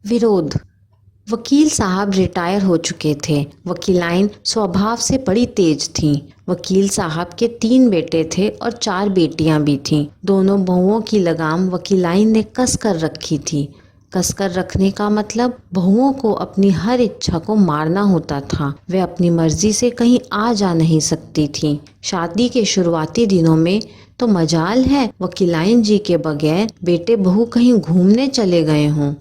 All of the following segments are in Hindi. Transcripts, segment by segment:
विरोध। वकील साहब रिटायर हो चुके थे। वकीलाइन स्वभाव से बड़ी तेज थीं। वकील साहब के 3 बेटे थे और 4 बेटियां भी थीं। दोनों बहुओं की लगाम वकीलाइन ने कस कर रखी थी। कस कर रखने का मतलब बहुओं को अपनी हर इच्छा को मारना होता था। वे अपनी मर्जी से कहीं आ जा नहीं सकती थीं। शादी के शुरुआती दिनों में तो मजाल है वकीलाइन जी के बगैर बेटे बहू कहीं घूमने चले गए हों।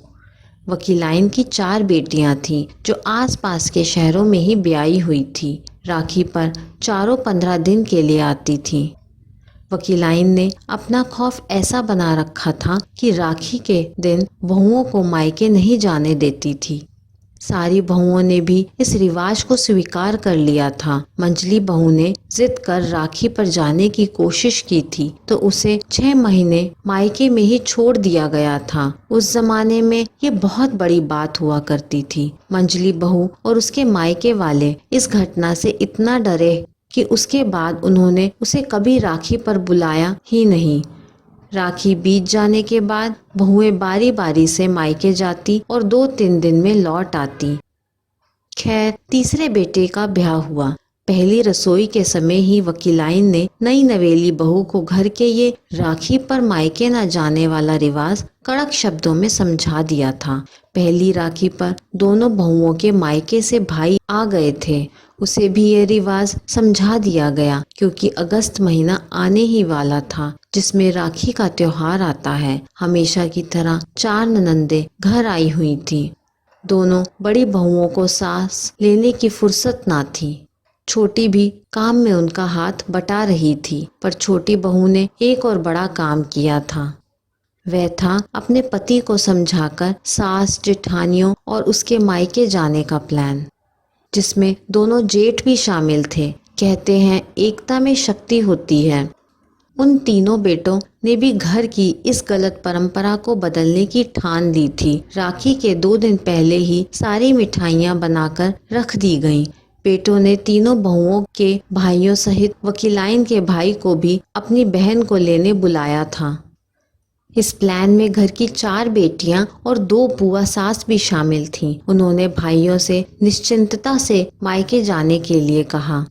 वकीलाइन की 4 बेटियां थीं जो आसपास के शहरों में ही ब्याही हुई थी। राखी पर चारों 15 दिन के लिए आती थीं। वकीलाइन ने अपना खौफ ऐसा बना रखा था कि राखी के दिन बहुओं को मायके नहीं जाने देती थी। सारी बहुओं ने भी इस रिवाज को स्वीकार कर लिया था। मंजली बहू ने जिद कर राखी पर जाने की कोशिश की थी तो उसे 6 महीने मायके में ही छोड़ दिया गया था। उस जमाने में ये बहुत बड़ी बात हुआ करती थी। मंजली बहू और उसके मायके वाले इस घटना से इतना डरे कि उसके बाद उन्होंने उसे कभी राखी पर बुलाया ही नहीं। राखी बीत जाने के बाद बहुएं बारी बारी से मायके जाती और 2-3 दिन में लौट आती। खैर, तीसरे बेटे का ब्याह हुआ। पहली रसोई के समय ही वकीलाइन ने नई नवेली बहू को घर के ये राखी पर मायके न जाने वाला रिवाज कड़क शब्दों में समझा दिया था। पहली राखी पर दोनों बहुओं के मायके से भाई आ गए थे। उसे भी ये रिवाज समझा दिया गया क्योंकि अगस्त महीना आने ही वाला था जिसमें राखी का त्योहार आता है। हमेशा की तरह 4 ननंदे घर आई हुई थी। दोनों बड़ी बहुओं को सांस लेने की फुर्सत ना थी। छोटी भी काम में उनका हाथ बटा रही थी, पर छोटी बहू ने एक और बड़ा काम किया था। वह था अपने पति को समझाकर सास जेठानियों और उसके मायके जाने का प्लान, जिसमें दोनों जेठ भी शामिल थे। कहते हैं एकता में शक्ति होती है। उन तीनों बेटों ने भी घर की इस गलत परंपरा को बदलने की ठान ली थी। राखी के 2 दिन पहले ही सारी मिठाइयाँ बनाकर रख दी गईं। बेटों ने तीनों बहुओं के भाइयों सहित वकीलाइन के भाई को भी अपनी बहन को लेने बुलाया था। इस प्लान में घर की 4 बेटियां और 2 बुआ सास भी शामिल थीं। उन्होंने भाइयों से निश्चिंतता से मायके जाने के लिए कहा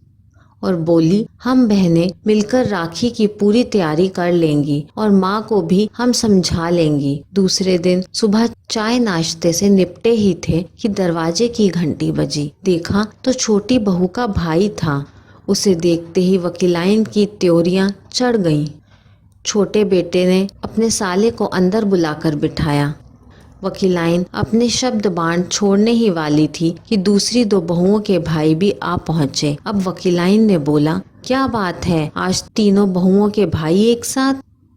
और बोली, हम बहनें मिलकर राखी की पूरी तैयारी कर लेंगी और माँ को भी हम समझा लेंगी। दूसरे दिन सुबह चाय नाश्ते से निपटे ही थे कि दरवाजे की घंटी बजी। देखा तो छोटी बहू का भाई था। उसे देखते ही वकीलाइन की त्योरियां चढ़ गईं। छोटे बेटे ने अपने साले को अंदर बुलाकर बिठाया। वकीलाइन अपने शब्द बाण छोड़ने ही वाली थी कि दूसरी 2 बहुओं के भाई भी आ पहुंचे। अब वकीलाइन ने बोला, क्या बात है, आज तीनों बहुओं के भाई एक साथ?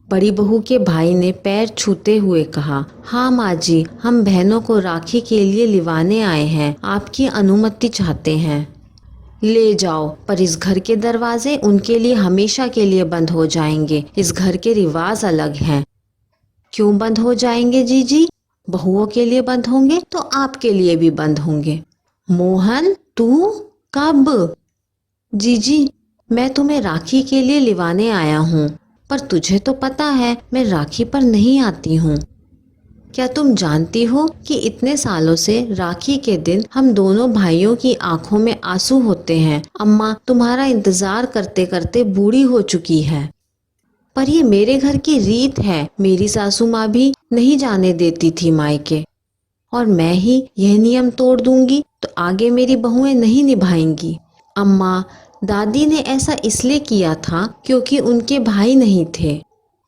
बड़ी बहू के भाई ने पैर छूते हुए कहा, हाँ माँ जी, हम बहनों को राखी के लिए लिवाने आए हैं, आपकी अनुमति चाहते हैं। ले जाओ, पर इस घर के दरवाजे उनके लिए हमेशा के लिए बंद हो जाएंगे। इस घर के रिवाज अलग हैं। क्यों बंद हो जाएंगे जीजी? बहुओं के लिए बंद होंगे तो आपके लिए भी बंद होंगे। मोहन, तू कब? जीजी, मैं तुम्हें राखी के लिए लिवाने आया हूँ, पर तुझे तो पता है मैं राखी पर नहीं आती हूँ। क्या तुम जानती हो कि इतने सालों से राखी के दिन हम दोनों भाइयों की आंखों में आंसू होते हैं। अम्मा तुम्हारा इंतजार करते करते बूढ़ी हो चुकी है। पर ये मेरे घर की रीत है। मेरी सासू माँ भी नहीं जाने देती थी मायके, और मैं ही यह नियम तोड़ दूंगी तो आगे मेरी बहुएं नहीं निभाएंगी। अम्मा, दादी ने ऐसा इसलिए किया था क्योंकि उनके भाई नहीं थे,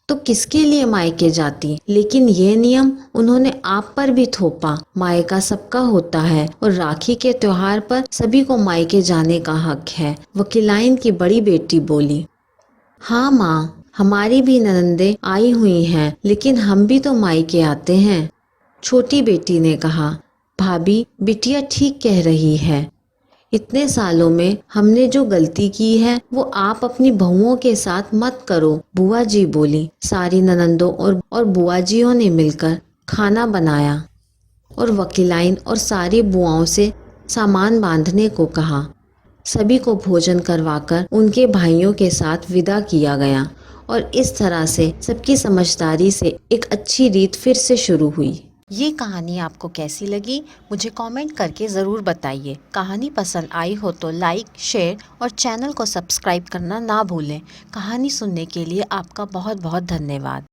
तो किसके लिए मायके जाती। लेकिन ये नियम उन्होंने आप पर भी थोपा। मायका सबका होता है और राखी के त्योहार पर सभी को मायके जाने का हक है। वकीलाइन की बड़ी बेटी बोली, हाँ माँ, हमारी भी ननंदे आई हुई हैं, लेकिन हम भी तो मायके आते हैं। छोटी बेटी ने कहा, भाभी, बिटिया ठीक कह रही है। इतने सालों में हमने जो गलती की है वो आप अपनी बहुओं के साथ मत करो, बुआ जी बोली। सारी ननंदों और बुआ जियों ने मिलकर खाना बनाया और वकीलाइन और सारी बुआओं से सामान बांधने को कहा। सभी को भोजन करवाकर उनके भाइयों के साथ विदा किया गया और इस तरह से सबकी समझदारी से एक अच्छी रीत फिर से शुरू हुई। ये कहानी आपको कैसी लगी मुझे कमेंट करके ज़रूर बताइए। कहानी पसंद आई हो तो लाइक, शेयर और चैनल को सब्सक्राइब करना ना भूलें। कहानी सुनने के लिए आपका बहुत बहुत धन्यवाद।